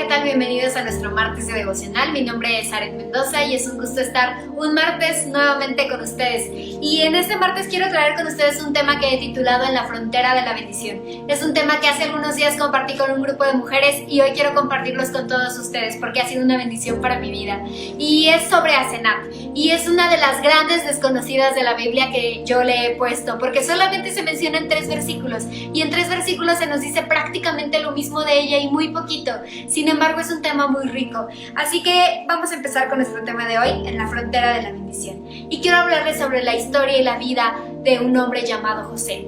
¿qué tal? Bienvenidos a nuestro martes de devocional. Mi nombre es Aret Mendoza y es un gusto estar un martes nuevamente con ustedes. Y en este martes quiero traer con ustedes un tema que he titulado En la frontera de la bendición. Es un tema que hace algunos días compartí con un grupo de mujeres y hoy quiero compartirlos con todos ustedes porque ha sido una bendición para mi vida. Y es sobre Asenat. Y es una de las grandes desconocidas de la Biblia que yo le he puesto porque solamente se menciona en 3 versículos. Y en 3 versículos se nos dice prácticamente lo mismo de ella y muy poquito. Sin embargo, es un tema muy rico. Así que vamos a empezar con nuestro tema de hoy, En la frontera de la bendición. Y quiero hablarles sobre la historia y la vida de un hombre llamado José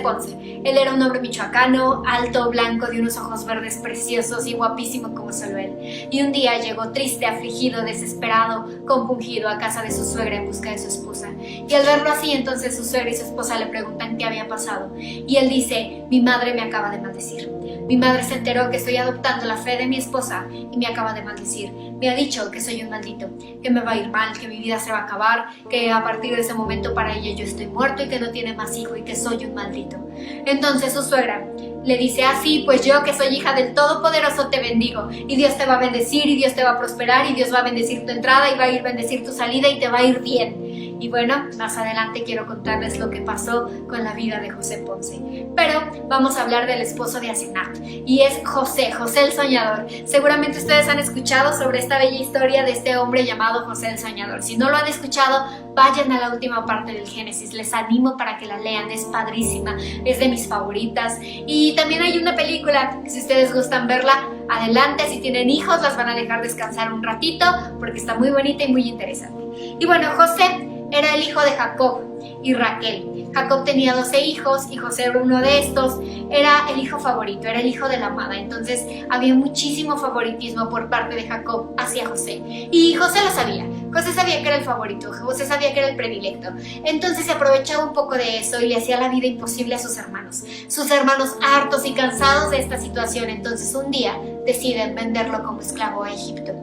Ponce. Él era un hombre michoacano, alto, blanco, de unos ojos verdes preciosos y guapísimo como solo él. Y un día llegó triste, afligido, desesperado, compungido a casa de su suegra en busca de su esposa. Y al verlo así, entonces su suegra y su esposa le preguntan qué había pasado. Y él dice: mi madre me acaba de maldecir. Mi madre se enteró que estoy adoptando la fe de mi esposa y me acaba de maldecir. Me ha dicho que soy un maldito, que me va a ir mal, que mi vida se va a acabar, que a partir de ese momento para ella yo estoy muerto y que no tiene más hijo y que soy un maldito. Entonces su suegra le dice: sí, pues yo que soy hija del Todopoderoso te bendigo y Dios te va a bendecir y Dios te va a prosperar y Dios va a bendecir tu entrada y va a ir bendecir tu salida y te va a ir bien. Y bueno, más adelante quiero contarles lo que pasó con la vida de José Ponce. Pero vamos a hablar del esposo de Asenat y es José el Soñador. Seguramente ustedes han escuchado sobre esta bella historia de este hombre llamado José el Soñador. Si no lo han escuchado, vayan a la última parte del Génesis. Les animo para que la lean, es padrísima, es de mis favoritas. Y también hay una película, si ustedes gustan verla, adelante. Si tienen hijos, las van a dejar descansar un ratito porque está muy bonita y muy interesante. Y bueno, José era el hijo de Jacob y Raquel. Jacob tenía 12 hijos y José era uno de estos. Era el hijo favorito, era el hijo de la amada. Entonces había muchísimo favoritismo por parte de Jacob hacia José. Y José lo sabía. José sabía que era el favorito, José sabía que era el predilecto. Entonces se aprovechaba un poco de eso y le hacía la vida imposible a sus hermanos. Sus hermanos, hartos y cansados de esta situación, entonces un día deciden venderlo como esclavo a Egipto.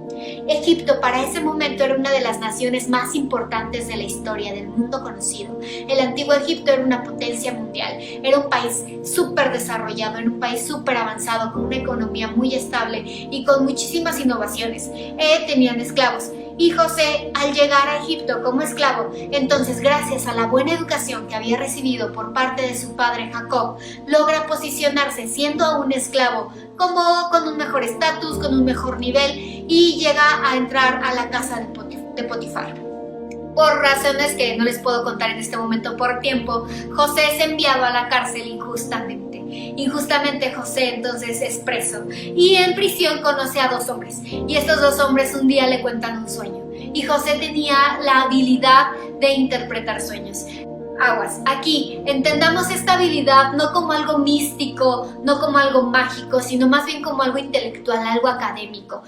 Egipto para ese momento era una de las naciones más importantes de la historia del mundo conocido. El antiguo Egipto era una potencia mundial, era un país súper desarrollado, era un país súper avanzado, con una economía muy estable y con muchísimas innovaciones. Tenían esclavos. Y José, al llegar a Egipto como esclavo, entonces gracias a la buena educación que había recibido por parte de su padre Jacob, logra posicionarse siendo aún esclavo como con un mejor estatus, con un mejor nivel y llega a entrar a la casa de Potifar. Por razones que no les puedo contar en este momento por tiempo, José es enviado a la cárcel injustamente. Injustamente José entonces es preso y en prisión conoce a 2 hombres y estos 2 hombres un día le cuentan un sueño y José tenía la habilidad de interpretar sueños. Aguas, aquí entendamos esta habilidad no como algo místico, no como algo mágico, sino más bien como algo intelectual, algo académico.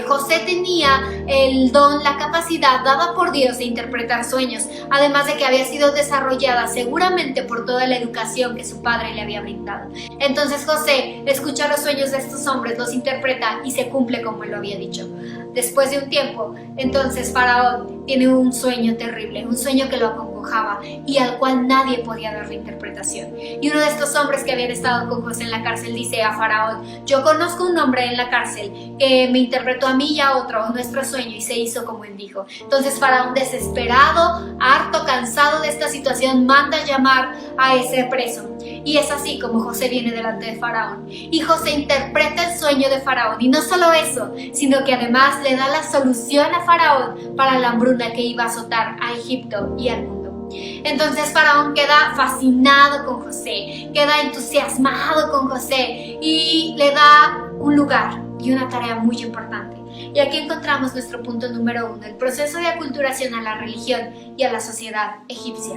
José tenía el don, la capacidad dada por Dios de interpretar sueños, además de que había sido desarrollada seguramente por toda la educación que su padre le había brindado. Entonces José escucha los sueños de estos hombres, los interpreta y se cumple como él lo había dicho. Después de un tiempo, entonces Faraón tiene un sueño terrible, un sueño que lo acongojaba y al cual nadie podía darle interpretación. Y uno de estos hombres que habían estado con José en la cárcel dice a Faraón: yo conozco un hombre en la cárcel que me interpretó a mí y a otro nuestro sueño y se hizo como él dijo. Entonces Faraón, desesperado, harto, cansado de esta situación, manda a llamar a ese preso. Y es así como José viene delante de Faraón. Y José interpreta el sueño de Faraón. Y no solo eso, sino que además le da la solución a Faraón para la hambruna que iba a azotar a Egipto y al mundo. Entonces Faraón queda fascinado con José, queda entusiasmado con José y le da un lugar y una tarea muy importante. Y aquí encontramos nuestro punto número 1, el proceso de aculturación a la religión y a la sociedad egipcia.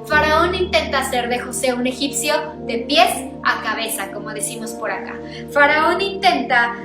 Faraón intenta hacer de José un egipcio de pies a cabeza, como decimos por acá. Faraón intenta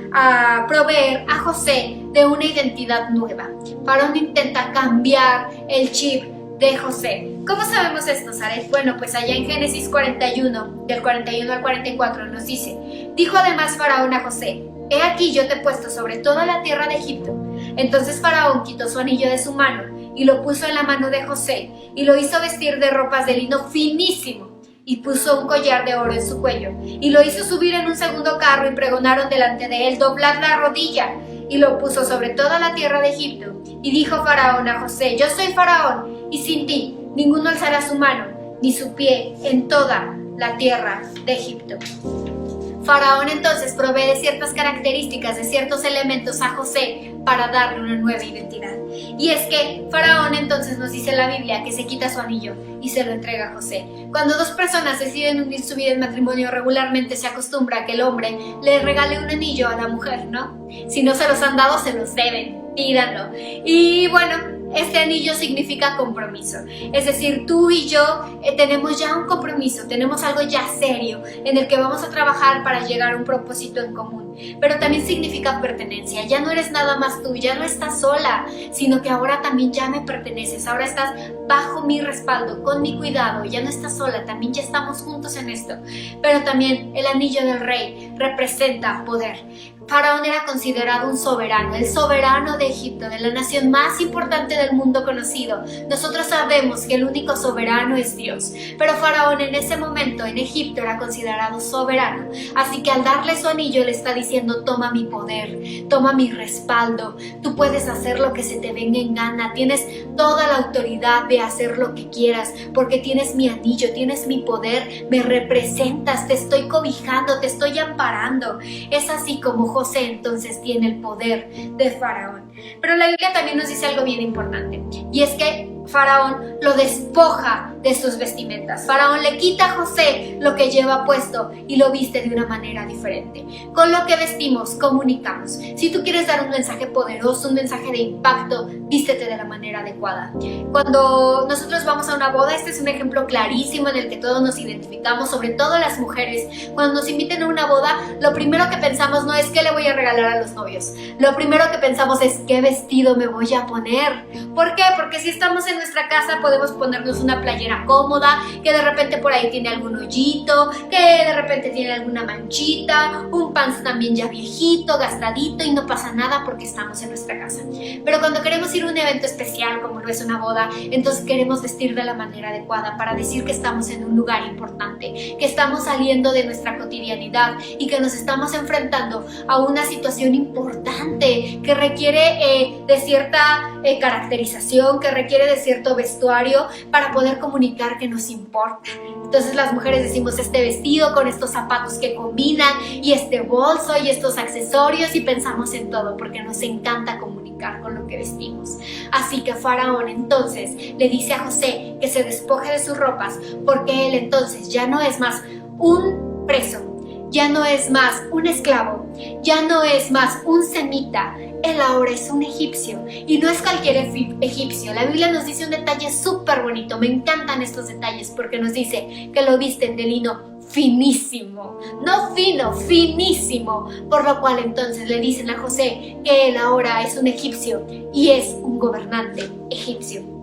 proveer a José de una identidad nueva. Faraón intenta cambiar el chip de José. ¿Cómo sabemos esto, Saret? Bueno, pues allá en Génesis 41, del 41 al 44 nos dice: dijo además Faraón a José: he aquí yo te he puesto sobre toda la tierra de Egipto. Entonces Faraón quitó su anillo de su mano y lo puso en la mano de José y lo hizo vestir de ropas de lino finísimo y puso un collar de oro en su cuello, y lo hizo subir en un segundo carro y pregonaron delante de él: doblad la rodilla, y lo puso sobre toda la tierra de Egipto. Y dijo Faraón a José: yo soy Faraón, y sin ti ninguno alzará su mano ni su pie en toda la tierra de Egipto. Faraón entonces provee de ciertas características, de ciertos elementos a José para darle una nueva identidad. Y es que Faraón entonces nos dice en la Biblia que se quita su anillo y se lo entrega a José. Cuando dos personas deciden unir su vida en matrimonio, regularmente se acostumbra a que el hombre le regale un anillo a la mujer, ¿no? Si no se los han dado, se los deben, pídanlo. Y bueno, este anillo significa compromiso, es decir, tú y yo tenemos ya un compromiso, tenemos algo ya serio en el que vamos a trabajar para llegar a un propósito en común, pero también significa pertenencia. Ya no eres nada más tú, ya no estás sola, sino que ahora también ya me perteneces, ahora estás bajo mi respaldo, con mi cuidado, ya no estás sola, también ya estamos juntos en esto. Pero también el anillo del rey representa poder. Faraón era considerado un soberano, el soberano de Egipto, de la nación más importante del mundo conocido. Nosotros sabemos que el único soberano es Dios, pero Faraón en ese momento en Egipto era considerado soberano. Así que al darle su anillo le está diciendo: toma mi poder, toma mi respaldo, tú puedes hacer lo que se te venga en gana, tienes toda la autoridad de hacer lo que quieras, porque tienes mi anillo, tienes mi poder, me representas, te estoy cobijando, te estoy amparando. Es así como José entonces tiene el poder de Faraón. Pero la Biblia también nos dice algo bien importante, y es que Faraón lo despoja de sus vestimentas. Faraón le quita a José lo que lleva puesto y lo viste de una manera diferente. Con lo que vestimos, comunicamos. Si tú quieres dar un mensaje poderoso, un mensaje de impacto, vístete de la manera adecuada. Cuando nosotros vamos a una boda, este es un ejemplo clarísimo en el que todos nos identificamos, sobre todo las mujeres. Cuando nos inviten a una boda, lo primero que pensamos no es qué le voy a regalar a los novios. Lo primero que pensamos es qué vestido me voy a poner. ¿Por qué? Porque si estamos en nuestra casa podemos ponernos una playera cómoda, que de repente por ahí tiene algún hoyito, que de repente tiene alguna manchita, un pants también ya viejito, gastadito, y no pasa nada porque estamos en nuestra casa. Pero cuando queremos ir a un evento especial como lo es una boda, entonces queremos vestir de la manera adecuada para decir que estamos en un lugar importante, que estamos saliendo de nuestra cotidianidad y que nos estamos enfrentando a una situación importante que requiere de cierta caracterización, que requiere de cierto vestuario para poder comunicar que nos importa. Entonces las mujeres decimos: este vestido con estos zapatos que combinan, y este bolso y estos accesorios, y pensamos en todo porque nos encanta comunicar con lo que vestimos. Así que Faraón entonces le dice a José que se despoje de sus ropas, porque él entonces ya no es más un preso, ya no es más un esclavo, ya no es más un semita. Él ahora es un egipcio, y no es cualquier egipcio. La Biblia nos dice un detalle súper bonito. Me encantan estos detalles porque nos dice que lo visten de lino finísimo, no fino, finísimo, por lo cual entonces le dicen a José que él ahora es un egipcio y es un gobernante egipcio.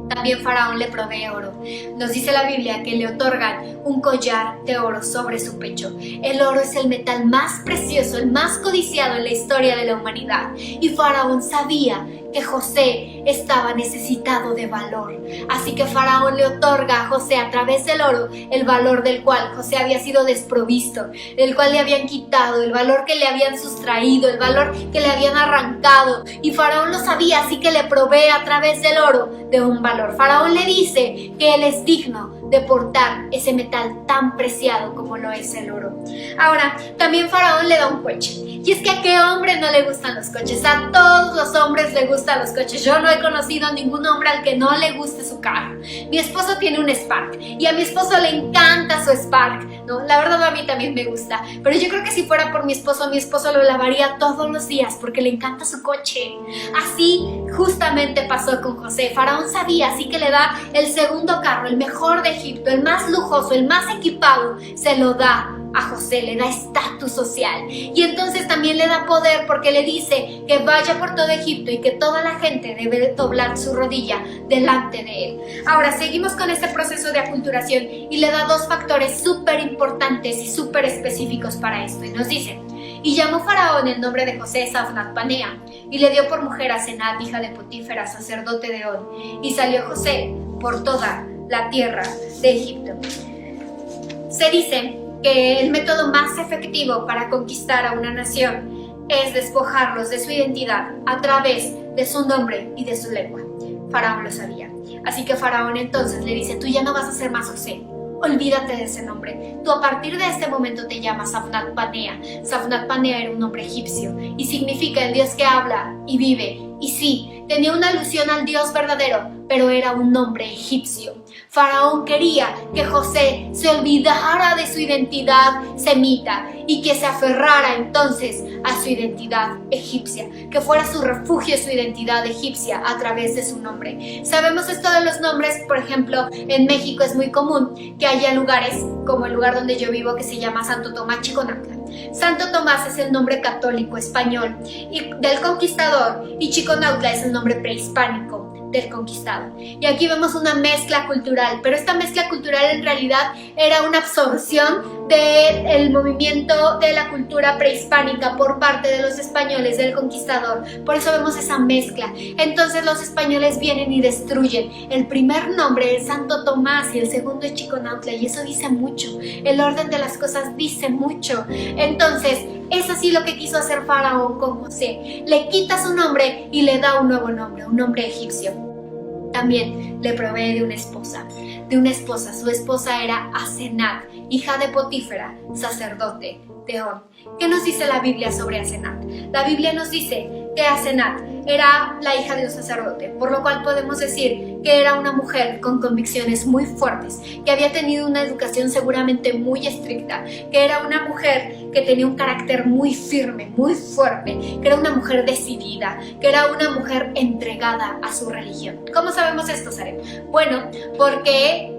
También Faraón le provee oro. Nos dice la Biblia que le otorgan un collar de oro sobre su pecho. El oro es el metal más precioso, el más codiciado en la historia de la humanidad. Y Faraón sabía que José estaba necesitado de valor. Así que Faraón le otorga a José a través del oro el valor del cual José había sido desprovisto, del cual le habían quitado, el valor que le habían sustraído, el valor que le habían arrancado. Y Faraón lo sabía, así que le provee a través del oro de un valor. Faraón le dice que él es digno de portar ese metal tan preciado como lo es el oro. Ahora, también Faraón le da un coche. Y es que ¿a qué hombre no le gustan los coches? A todos los hombres le gustan los coches. Yo no he conocido a ningún hombre al que no le guste su carro. Mi esposo tiene un Spark y a mi esposo le encanta su Spark, ¿no? La verdad a mí también me gusta. Pero yo creo que si fuera por mi esposo lo lavaría todos los días porque le encanta su coche. Así justamente pasó con José. Faraón sabía, así que le da el segundo carro, el mejor de Egipto, el más lujoso, el más equipado, se lo da a José, le da estatus social. Y entonces también le da poder porque le dice que vaya por todo Egipto y que toda la gente debe doblar su rodilla delante de él. Ahora seguimos con este proceso de aculturación y le da dos factores súper importantes y súper específicos para esto. Y nos dice: y llamó Faraón el nombre de José Safnat Panea, y le dio por mujer a Senat, hija de Potífera, sacerdote de On. Y salió José por toda la tierra de Egipto. Se dice que el método más efectivo para conquistar a una nación es despojarlos de su identidad a través de su nombre y de su lengua. Faraón lo sabía. Así que Faraón entonces le dice: tú ya no vas a ser más José. Olvídate de ese nombre. Tú a partir de este momento te llamas Safnat Panea. Safnat Panea era un nombre egipcio y significa el Dios que habla y vive. Y sí, tenía una alusión al Dios verdadero, pero era un nombre egipcio. Faraón quería que José se olvidara de su identidad semita y que se aferrara entonces a su identidad egipcia, que fuera su refugio, su identidad egipcia a través de su nombre. Sabemos esto de los nombres. Por ejemplo, en México es muy común que haya lugares como el lugar donde yo vivo, que se llama Santo Tomás Chiconauhtla. Santo Tomás es el nombre católico español del conquistador y Chiconauhtla es el nombre prehispánico del conquistado. Y aquí vemos una mezcla cultural, pero esta mezcla cultural en realidad era una absorción del movimiento de la cultura prehispánica por parte de los españoles, del conquistador. Por eso vemos esa mezcla. Entonces los españoles vienen y destruyen. El primer nombre es Santo Tomás y el segundo es Chiconauhtla, y eso dice mucho. El orden de las cosas dice mucho. Entonces es así lo que quiso hacer Faraón con José. Le quita su nombre y le da un nuevo nombre, un nombre egipcio. También le provee de una esposa. Su esposa era Asenat, hija de Potífera, sacerdote de On. ¿Qué nos dice la Biblia sobre Asenat? La Biblia nos dice que Asenat era la hija de un sacerdote, por lo cual podemos decir que era una mujer con convicciones muy fuertes, que había tenido una educación seguramente muy estricta, que era una mujer que tenía un carácter muy firme, muy fuerte, que era una mujer decidida, que era una mujer entregada a su religión. ¿Cómo sabemos esto, Saret? Bueno, porque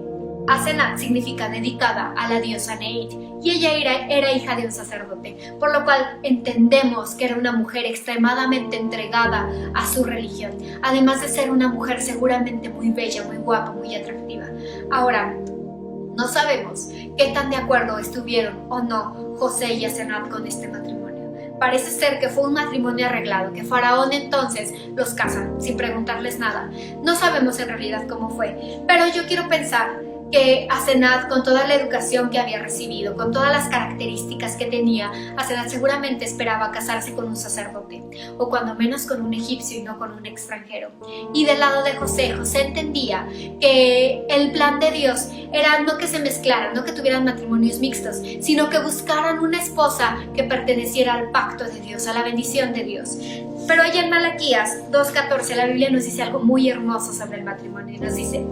Asenat significa dedicada a la diosa Neit y ella era hija de un sacerdote, por lo cual entendemos que era una mujer extremadamente entregada a su religión, además de ser una mujer seguramente muy bella, muy guapa, muy atractiva. Ahora, no sabemos qué tan de acuerdo estuvieron o no José y Asenat con este matrimonio. Parece ser que fue un matrimonio arreglado, que Faraón entonces los casa sin preguntarles nada. No sabemos en realidad cómo fue, pero yo quiero pensar que Asenat, con toda la educación que había recibido, con todas las características que tenía, Asenat seguramente esperaba casarse con un sacerdote, o cuando menos con un egipcio y no con un extranjero. Y del lado de José, José entendía que el plan de Dios era no que se mezclaran, no que tuvieran matrimonios mixtos, sino que buscaran una esposa que perteneciera al pacto de Dios, a la bendición de Dios. Pero allá en Malaquías 2:14 la Biblia nos dice algo muy hermoso sobre el matrimonio y nos dice: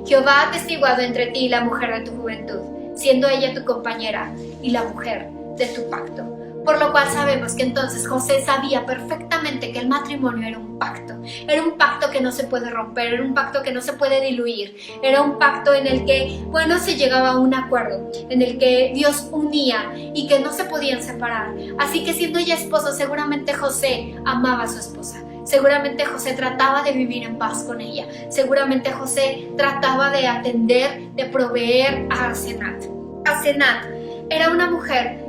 Jehová ha atestiguado entre ti y la mujer de tu juventud, siendo ella tu compañera y la mujer de tu pacto. Por lo cual sabemos que entonces José sabía perfectamente que el matrimonio era un pacto que no se puede romper, era un pacto que no se puede diluir, era un pacto en el que, bueno, se llegaba a un acuerdo, en el que Dios unía y que no se podían separar. Así que siendo ella esposo, seguramente José amaba a su esposa. Seguramente José trataba de vivir en paz con ella. Seguramente José trataba de atender, de proveer a Asenat. Asenat era una mujer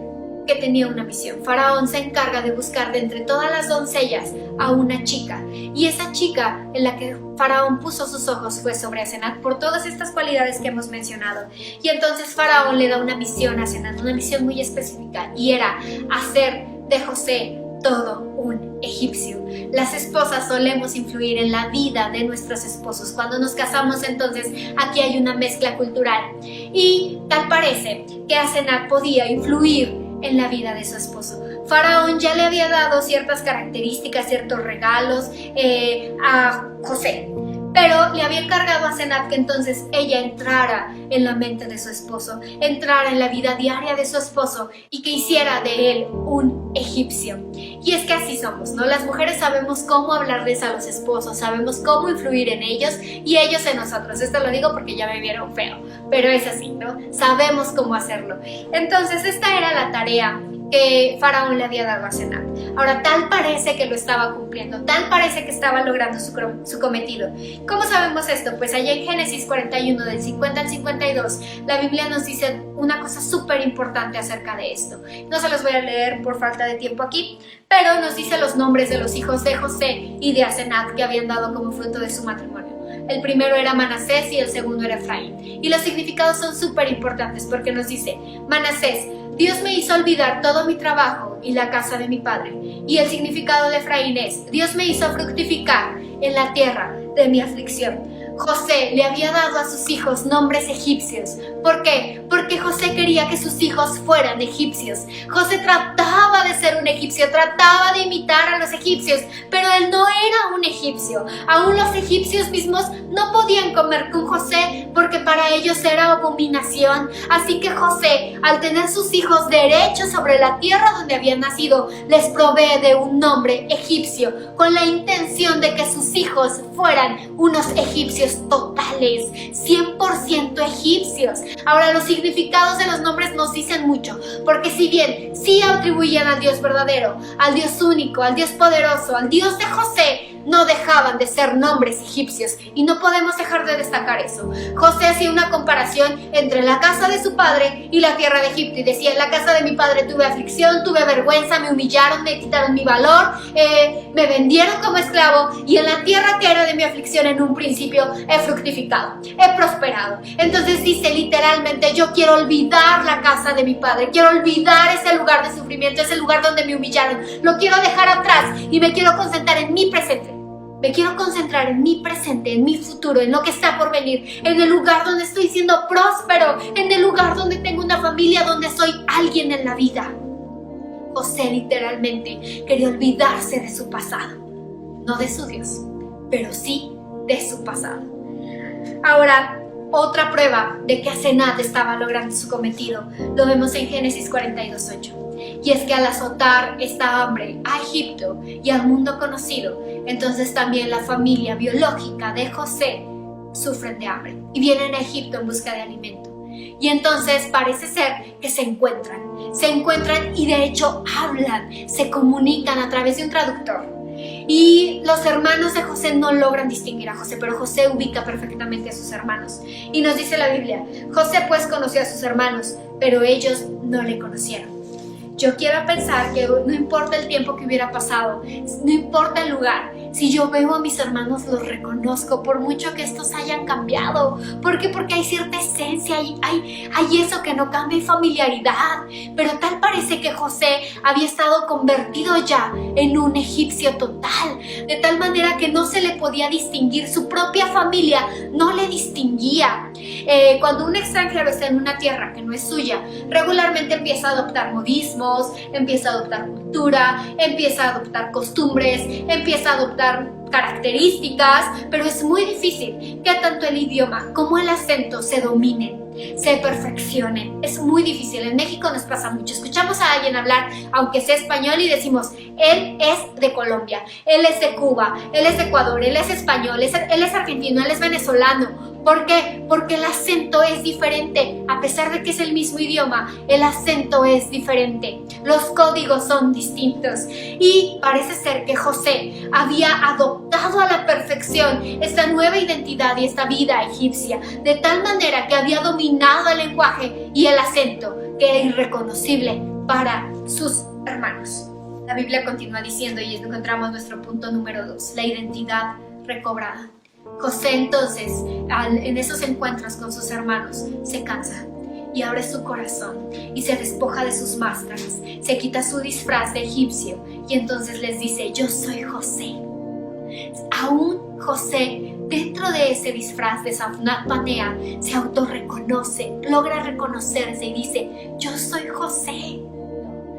que tenía una misión. Faraón se encarga de buscar de entre todas las doncellas a una chica, y esa chica en la que Faraón puso sus ojos fue sobre Asenat por todas estas cualidades que hemos mencionado. Y entonces Faraón le da una misión a Asenat, una misión muy específica, y era hacer de José todo un egipcio. Las esposas solemos influir en la vida de nuestros esposos. Cuando nos casamos, entonces aquí hay una mezcla cultural, y tal parece que Asenat podía influir en la vida de su esposo. Faraón ya le había dado ciertas características, ciertos regalos a José, pero le había encargado a Asenat que entonces ella entrara en la mente de su esposo, entrara en la vida diaria de su esposo y que hiciera de él un egipcio. Y es que así somos, ¿no? Las mujeres sabemos cómo hablarles a los esposos, sabemos cómo influir en ellos y ellos en nosotros. Esto lo digo porque ya me vieron feo, pero es así, ¿no? Sabemos cómo hacerlo. Entonces esta era la tarea que Faraón le había dado a Asenat. Ahora, tal parece que lo estaba cumpliendo, tal parece que estaba logrando su cometido. ¿Cómo sabemos esto? Pues allá en Génesis 41, del 50 al 52, la Biblia nos dice una cosa súper importante acerca de esto. No se los voy a leer por falta de tiempo aquí, pero nos dice los nombres de los hijos de José y de Asenat que habían dado como fruto de su matrimonio. El primero era Manasés y el segundo era Efraín. Y los significados son súper importantes porque nos dice, Manasés, Dios me hizo olvidar todo mi trabajo y la casa de mi padre. Y el significado de Efraín es, Dios me hizo fructificar en la tierra de mi aflicción. José le había dado a sus hijos nombres egipcios. ¿Por qué? Porque José quería que sus hijos fueran egipcios. José trataba de ser un egipcio, trataba de imitar a los egipcios, pero él no era un egipcio. Aún los egipcios mismos no podían comer con José porque para ellos era abominación. Así que José, al tener sus hijos derechos sobre la tierra donde habían nacido, les provee de un nombre egipcio con la intención de que sus hijos fueran unos egipcios totales, 100% egipcios. Ahora, los significados de los nombres nos dicen mucho, porque si bien sí atribuían al Dios verdadero, al Dios único, al Dios poderoso, al Dios de José, no dejaban de ser nombres egipcios y no podemos dejar de destacar eso. José hacía una comparación entre la casa de su padre y la tierra de Egipto y decía, en la casa de mi padre tuve aflicción, tuve vergüenza, me humillaron, me quitaron mi valor, me vendieron como esclavo, y en la tierra que era de mi aflicción en un principio he fructificado, he prosperado. Entonces dice literalmente, yo quiero olvidar la casa de mi padre, quiero olvidar ese lugar de sufrimiento, ese lugar donde me humillaron, lo quiero dejar atrás y me quiero concentrar en mi presente. Me quiero concentrar en mi presente, en mi futuro, en lo que está por venir, en el lugar donde estoy siendo próspero, en el lugar donde tengo una familia, donde soy alguien en la vida. José literalmente quería olvidarse de su pasado, no de su Dios, pero sí de su pasado. Ahora, otra prueba de que Asenat estaba logrando su cometido lo vemos en Génesis 42:8. Y es que al azotar esta hambre a Egipto y al mundo conocido, entonces también la familia biológica de José sufren de hambre y vienen a Egipto en busca de alimento. Y entonces parece ser que se encuentran y de hecho hablan, se comunican a través de un traductor. Y los hermanos de José no logran distinguir a José, pero José ubica perfectamente a sus hermanos. Y nos dice la Biblia, José pues conoció a sus hermanos, pero ellos no le conocieron. Yo quiero pensar que no importa el tiempo que hubiera pasado, no importa el lugar, si yo veo a mis hermanos los reconozco, por mucho que estos hayan cambiado. ¿Por qué? Porque hay cierta esencia, hay eso que no cambia, hay familiaridad. Pero tal parece que José había estado convertido ya en un egipcio total, de tal manera que no se le podía distinguir, su propia familia no le distinguía. Cuando un extranjero está en una tierra que no es suya, regularmente empieza a adoptar modismos, empieza a adoptar cultura, empieza a adoptar costumbres, empieza a adoptar características, pero es muy difícil que tanto el idioma como el acento se dominen, se perfeccionen. Es muy difícil. En México nos pasa mucho. Escuchamos a alguien hablar, aunque sea español, y decimos, él es de Colombia, él es de Cuba, él es de Ecuador, él es español, él es argentino, él es venezolano. ¿Por qué? Porque el acento es diferente. A pesar de que es el mismo idioma, el acento es diferente. Los códigos son distintos. Y parece ser que José había adoptado a la perfección esta nueva identidad y esta vida egipcia, de tal manera que había dominado el lenguaje y el acento, que era irreconocible para sus hermanos. La Biblia continúa diciendo, y encontramos nuestro punto número 2, la identidad recobrada. José entonces, en esos encuentros con sus hermanos, se cansa y abre su corazón y se despoja de sus máscaras, se quita su disfraz de egipcio y entonces les dice, yo soy José. Aún José, dentro de ese disfraz de Safnat Paneah, se autorreconoce, logra reconocerse y dice, yo soy José.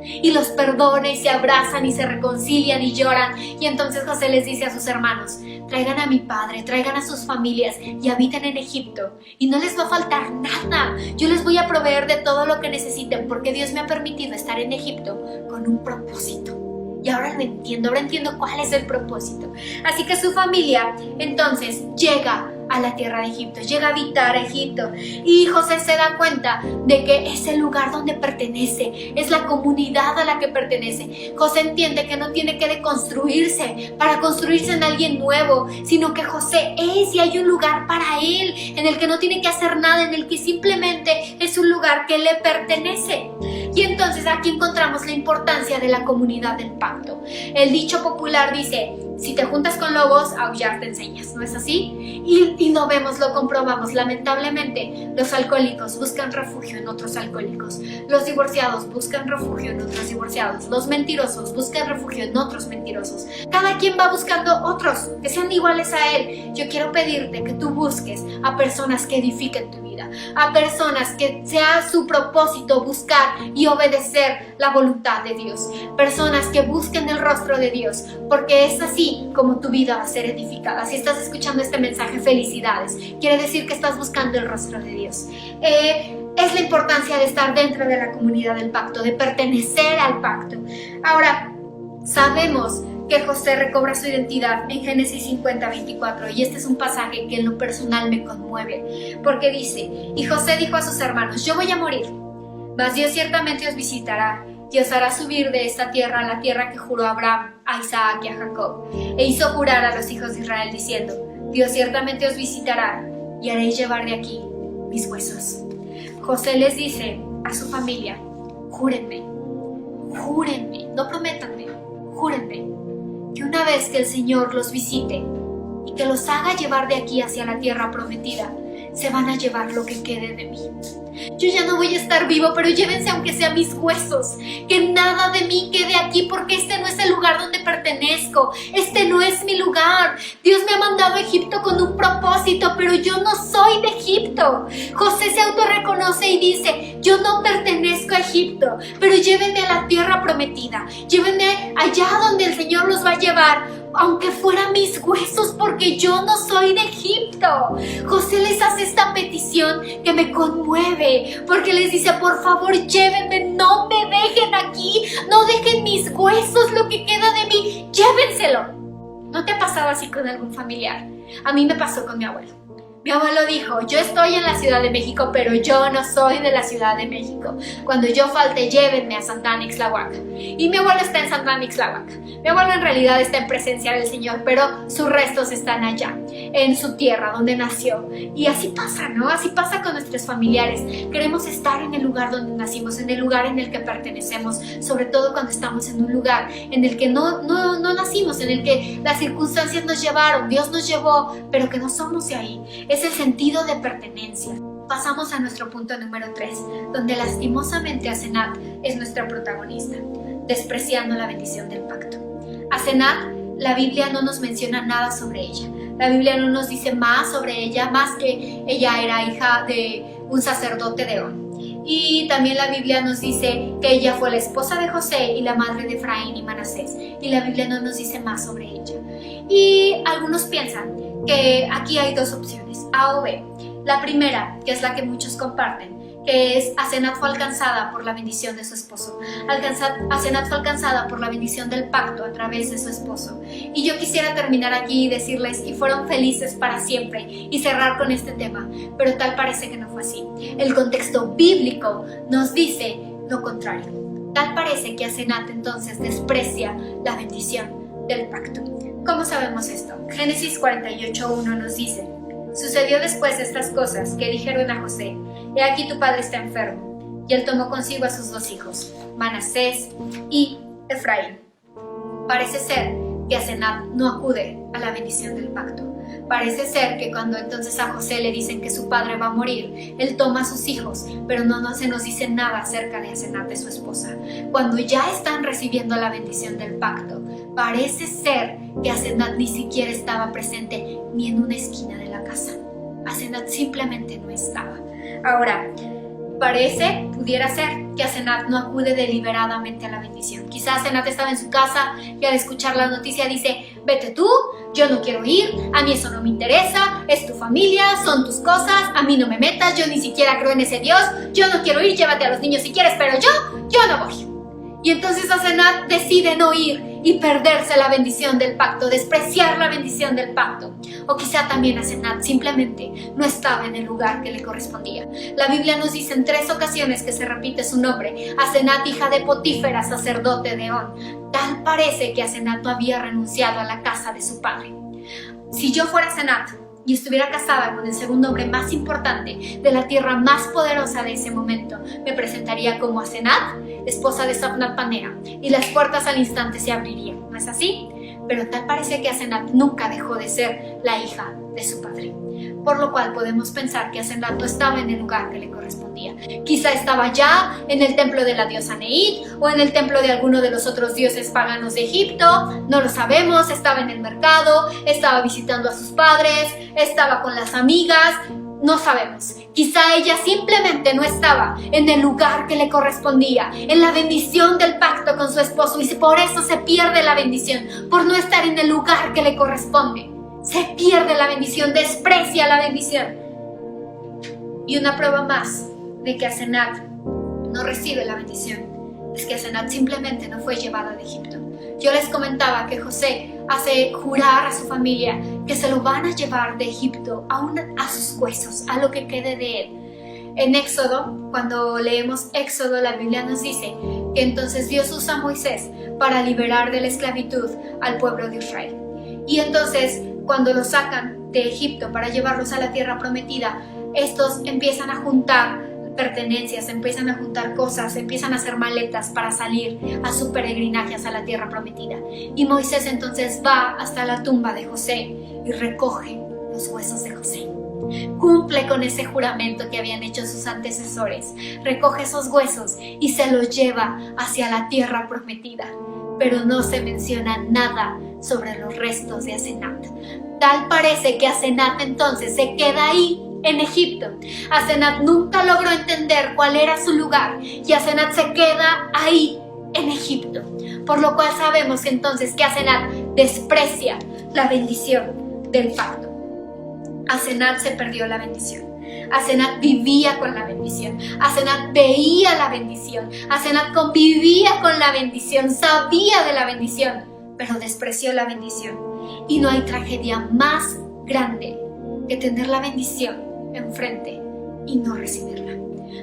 Y los perdona y se abrazan y se reconcilian y lloran. Y entonces José les dice a sus hermanos, traigan a mi padre, traigan a sus familias y habiten en Egipto. Y no les va a faltar nada. Yo les voy a proveer de todo lo que necesiten porque Dios me ha permitido estar en Egipto con un propósito. Y ahora entiendo cuál es el propósito. Así que su familia entonces llega a la tierra de Egipto, llega a habitar a Egipto. Y José se da cuenta de que es el lugar donde pertenece, es la comunidad a la que pertenece. José entiende que no tiene que deconstruirse para construirse en alguien nuevo, sino que José es y hay un lugar para él, en el que no tiene que hacer nada, en el que simplemente es un lugar que le pertenece. Y entonces aquí encontramos la importancia de la comunidad del pacto. El dicho popular dice, si te juntas con lobos, aullar te enseñas, ¿no es así? Y lo vemos, lo comprobamos. Lamentablemente, los alcohólicos buscan refugio en otros alcohólicos. Los divorciados buscan refugio en otros divorciados. Los mentirosos buscan refugio en otros mentirosos. Cada quien va buscando otros que sean iguales a él. Yo quiero pedirte que tú busques a personas que edifiquen tu vida, a personas que sea su propósito buscar y obedecer la voluntad de Dios. Personas que busquen el rostro de Dios, porque es así como tu vida va a ser edificada. Si estás escuchando este mensaje, felicidades. Quiere decir que estás buscando el rostro de Dios. Es la importancia de estar dentro de la comunidad del pacto, de pertenecer al pacto. Ahora, sabemos que José recobra su identidad en Génesis 50:24, y este es un pasaje que en lo personal me conmueve, porque dice: y José dijo a sus hermanos, yo voy a morir, mas Dios ciertamente os visitará y os hará subir de esta tierra a la tierra que juró a Abraham, a Isaac y a Jacob. E hizo jurar a los hijos de Israel diciendo: Dios ciertamente os visitará y haréis llevar de aquí mis huesos. José les dice a su familia: júrenme, no prométanme, júrenme que una vez que el Señor los visite y que los haga llevar de aquí hacia la tierra prometida, se van a llevar lo que quede de mí. Yo ya no voy a estar vivo, pero llévense aunque sea mis huesos, que nada de mí quede aquí, porque este no es el lugar donde pertenezco, este no es mi lugar. Dios me ha mandado a Egipto con un propósito, pero yo no soy de Egipto. José se autorreconoce y dice: yo no pertenezco a Egipto, pero llévenme a la tierra prometida, llévenme allá donde el Señor los va a llevar, aunque fueran mis huesos, porque yo no soy de Egipto. José les hace esta petición que me conmueve, porque les dice: por favor, llévenme, no me dejen aquí, no dejen mis huesos, lo que queda de mí, llévenselo. ¿No te ha pasado así con algún familiar? A mí me pasó con mi abuelo. Mi abuelo dijo: yo estoy en la Ciudad de México, pero yo no soy de la Ciudad de México. Cuando yo falte, llévenme a Santana Ixtlahuaca. Y mi abuelo está en Santana Ixtlahuaca. Mi abuelo en realidad está en presencia del Señor, pero sus restos están allá, en su tierra, donde nació. Y así pasa, ¿no? Así pasa con nuestros familiares. Queremos estar en el lugar donde nacimos, en el lugar en el que pertenecemos, sobre todo cuando estamos en un lugar en el que no nacimos, en el que las circunstancias nos llevaron, Dios nos llevó, pero que no somos de ahí. Es el sentido de pertenencia. Pasamos a nuestro punto número 3, donde lastimosamente Asenat es nuestra protagonista, despreciando la bendición del pacto. Asenat, la Biblia no nos menciona nada sobre ella. La Biblia no nos dice más sobre ella, más que ella era hija de un sacerdote de On. Y también la Biblia nos dice que ella fue la esposa de José y la madre de Efraín y Manasés. Y la Biblia no nos dice más sobre ella. Y algunos piensan que aquí hay dos opciones, A o B. La primera, que es la que muchos comparten, que es: Asenat fue alcanzada por la bendición de su esposo. Asenat fue alcanzada por la bendición del pacto a través de su esposo. Y yo quisiera terminar aquí y decirles: y fueron felices para siempre, y cerrar con este tema, pero tal parece que no fue así. El contexto bíblico nos dice lo contrario. Tal parece que Asenat entonces desprecia la bendición del pacto. ¿Cómo sabemos esto? Génesis 48:1 nos dice: sucedió después de estas cosas que dijeron a José: he aquí tu padre está enfermo. Y él tomó consigo a sus 2 hijos, Manasés y Efraín. Parece ser que Asenat no acude a la bendición del pacto. Parece ser que cuando entonces a José le dicen que su padre va a morir, él toma a sus hijos, pero no se nos dice nada acerca de Asenat, de su esposa. Cuando ya están recibiendo la bendición del pacto, parece ser que Asenat ni siquiera estaba presente ni en una esquina de la casa. Asenat simplemente no estaba. Ahora, pudiera ser que Asenat no acude deliberadamente a la bendición. Quizás Asenat estaba en su casa y al escuchar la noticia dice: vete tú, yo no quiero ir, a mí eso no me interesa, es tu familia, son tus cosas, a mí no me metas, yo ni siquiera creo en ese Dios, yo no quiero ir, llévate a los niños si quieres, pero yo no voy. Y entonces Asenat decide no ir y perderse la bendición del pacto, despreciar la bendición del pacto. O quizá también Asenat simplemente no estaba en el lugar que le correspondía. La Biblia nos dice en 3 ocasiones que se repite su nombre: Asenat, hija de Potífera, sacerdote de On. Tal parece que Asenat no había renunciado a la casa de su padre. Si yo fuera Asenat y estuviera casada con el segundo hombre más importante de la tierra más poderosa de ese momento, me presentaría como Asenat, esposa de Safnat Panea, y las puertas al instante se abrirían, ¿no es así? pero tal parece que Asenat nunca dejó de ser la hija de su padre. Por lo cual podemos pensar que Asenat no estaba en el lugar que le correspondía. Quizá estaba ya en el templo de la diosa Neit o en el templo de alguno de los otros dioses paganos de Egipto, no lo sabemos. Estaba en el mercado, estaba visitando a sus padres, estaba con las amigas, no sabemos. Quizá ella simplemente no estaba en el lugar que le correspondía, en la bendición del pacto con su esposo, y por eso se pierde la bendición, por no estar en el lugar que le corresponde. Se pierde la bendición, desprecia la bendición. Y una prueba más de que Asenat no recibe la bendición es que Asenat simplemente no fue llevada de Egipto. Yo les comentaba que José hace jurar a su familia que se lo van a llevar de Egipto, aún a sus huesos, a lo que quede de él. En Éxodo, cuando leemos Éxodo, la Biblia nos dice que entonces Dios usa a Moisés para liberar de la esclavitud al pueblo de Israel. Y entonces, cuando los sacan de Egipto para llevarlos a la tierra prometida, estos empiezan a juntar pertenencias, empiezan a juntar cosas, empiezan a hacer maletas para salir a su peregrinaje hacia la tierra prometida. Y Moisés entonces va hasta la tumba de José y recoge los huesos de José. Cumple con ese juramento que habían hecho sus antecesores, recoge esos huesos y se los lleva hacia la tierra prometida. Pero no se menciona nada sobre los restos de Asenat. Tal parece que Asenat entonces se queda ahí en Egipto. Asenat nunca logró entender cuál era su lugar y Asenat se queda ahí en Egipto. Por lo cual sabemos entonces que Asenat desprecia la bendición del pacto. Asenat se perdió la bendición. Asenat vivía con la bendición. Asenat veía la bendición. Asenat convivía con la bendición, sabía de la bendición, pero despreció la bendición. Y no hay tragedia más grande que tener la bendición enfrente y no recibirla.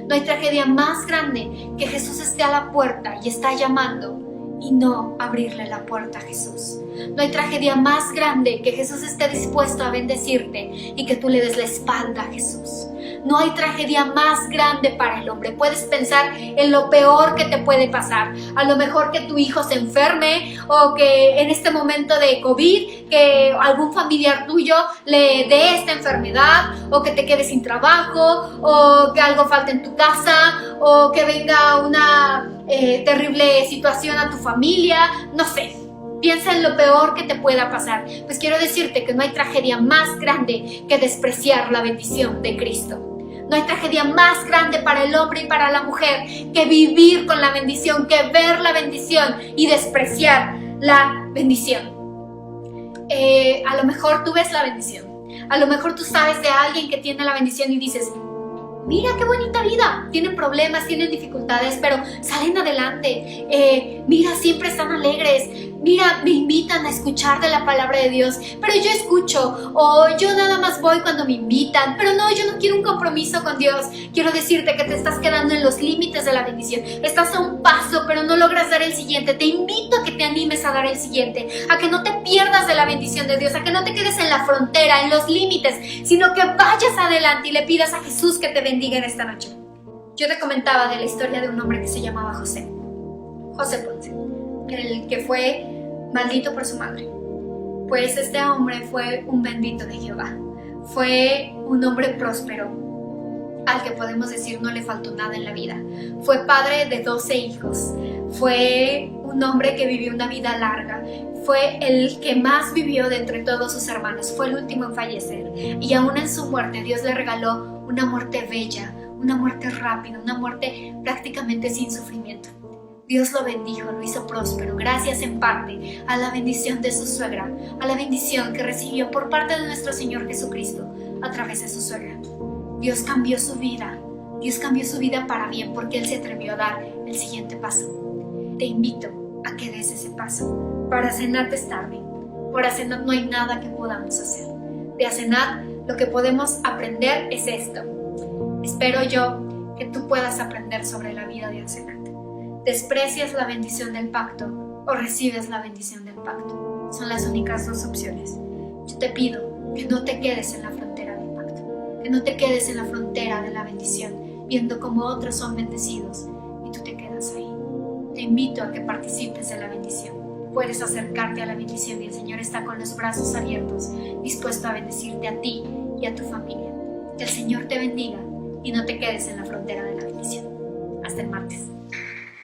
No hay tragedia más grande que Jesús esté a la puerta y está llamando y no abrirle la puerta a Jesús. No hay tragedia más grande que Jesús esté dispuesto a bendecirte y que tú le des la espalda a Jesús. No hay tragedia más grande para el hombre. Puedes pensar en lo peor que te puede pasar. A lo mejor que tu hijo se enferme, o que en este momento de COVID, que algún familiar tuyo le dé esta enfermedad, o que te quedes sin trabajo, o que algo falte en tu casa, o que venga una terrible situación a tu familia, no sé. Piensa en lo peor que te pueda pasar. Pues quiero decirte que no hay tragedia más grande que despreciar la bendición de Cristo. No hay tragedia más grande para el hombre y para la mujer que vivir con la bendición, que ver la bendición y despreciar la bendición. A lo mejor tú ves la bendición. A lo mejor tú sabes de alguien que tiene la bendición y dices: mira qué bonita vida, tienen problemas, tienen dificultades, pero salen adelante. Mira, siempre están alegres. Mira, me invitan a escuchar de la palabra de Dios, pero yo escucho, o yo nada más voy cuando me invitan, pero no, yo no quiero un compromiso con Dios. Quiero decirte que te estás quedando en los límites de la bendición. Estás a un paso, pero no logras dar el siguiente. Te invito a que te animes a dar el siguiente, a que no te pierdas de la bendición de Dios, a que no te quedes en la frontera, en los límites, sino que vayas adelante y le pidas a Jesús que te bendiga en esta noche. Yo te comentaba de la historia de un hombre que se llamaba José Ponce, el que fue maldito por su madre. Pues este hombre fue un bendito de Jehová. Fue un hombre próspero, al que podemos decir no le faltó nada en la vida. Fue padre de 12 hijos. Fue un hombre que vivió una vida larga. Fue el que más vivió de entre todos sus hermanos. Fue el último en fallecer. Y aún en su muerte Dios le regaló una muerte bella, una muerte rápida, una muerte prácticamente sin sufrimiento. Dios lo bendijo, lo hizo próspero, gracias en parte a la bendición de su suegra, a la bendición que recibió por parte de nuestro Señor Jesucristo a través de su suegra. Dios cambió su vida para bien, porque Él se atrevió a dar el siguiente paso. Te invito a que des ese paso. Para Asenat es tarde. Por Asenat no hay nada que podamos hacer. De Asenat lo que podemos aprender es esto. Espero yo que tú puedas aprender sobre la vida de Asenat. ¿Desprecias la bendición del pacto o recibes la bendición del pacto? Son las únicas dos opciones. Yo te pido que no te quedes en la frontera del pacto, que no te quedes en la frontera de la bendición, viendo cómo otros son bendecidos y tú te quedas ahí. Te invito a que participes de la bendición. puedes acercarte a la bendición y el Señor está con los brazos abiertos, dispuesto a bendecirte a ti y a tu familia. Que el Señor te bendiga y no te quedes en la frontera de la bendición. Hasta el martes.